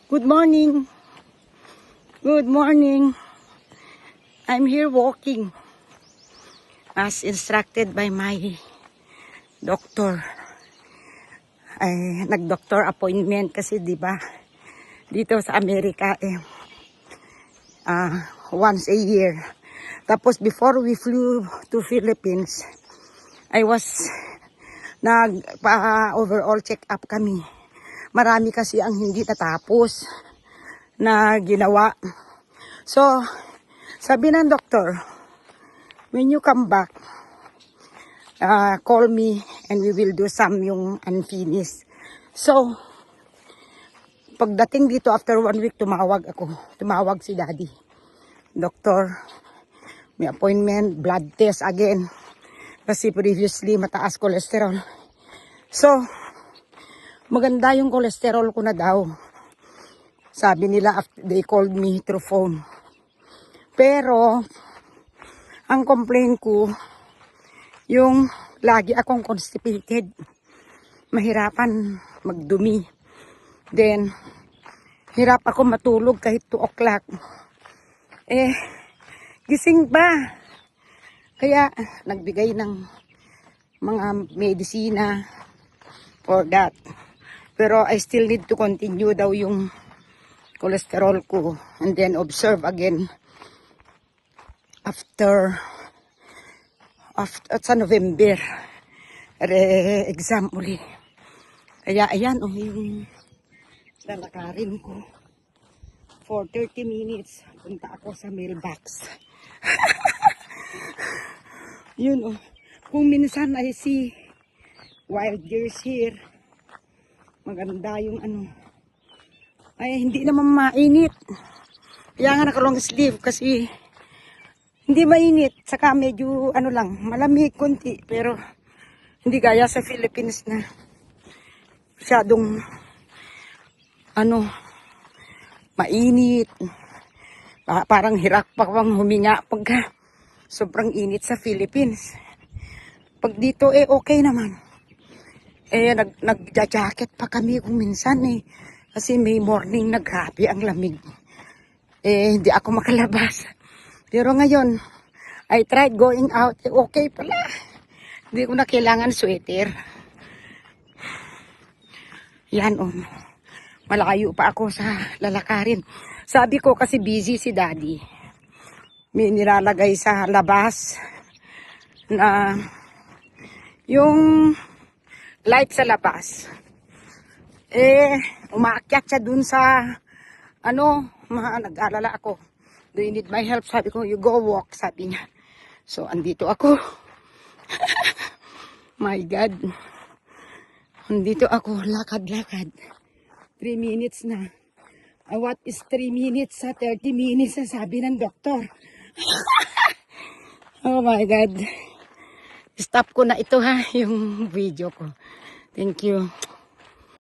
Good morning. Good morning. I'm here walking as instructed by my doctor. Ay, nag-doctor appointment kasi 'di ba? Dito sa Amerika once a year. Tapos before we flew to Philippines, I was overall check up kami. Marami kasi ang hindi natapos na ginawa. So, sabi ng doktor, when you come back, call me and we will do some yung unfinished. So, pagdating dito after 1 week, tumawag si daddy. Doktor, may appointment, blood test again. Kasi previously mataas cholesterol. So, maganda yung cholesterol ko na daw. Sabi nila, they called me through phone. Pero, ang complaint ko, yung lagi akong constipated. Mahirapan magdumi. Then, hirap ako matulog kahit 2 o'clock. Gising pa. Kaya, nagbigay ng mga medisina for that. Pero I still need to continue daw yung cholesterol ko and then observe again after sa November exam uli. Kaya ayan yung lalakarin ko for 30 minutes. Punta ako sa mailbox. Yun kung minsan I see wild deers here, maganda yung ay hindi naman mainit. Kaya nga naka-long sleeve kasi hindi mainit. Saka medyo lang, malamig konti. Pero hindi gaya sa Philippines na masyadong mainit. Parang hirap pa pang huminga pagka sobrang init sa Philippines. Pag dito okay naman. Nagja-jacket pa kami kung minsan kasi may morning na grabe ang lamig. Hindi ako makalabas. Pero ngayon, I tried going out. Okay pala. Hindi ko na kailangan sweater. Yan malayo pa ako sa lalakarin. Sabi ko kasi busy si daddy. May nilalagay sa labas na yung light sa labas. Umaakyat siya dun sa nag-alala ako. Do you need my help? Sabi ko, you go walk, sabi niya. So, andito ako. My God. Andito ako, lakad-lakad. 3 minutes na. What is 3 minutes sa 30 minutes? Sabi ng doktor. Oh my God. Stop ko na ito yung video ko. Thank you.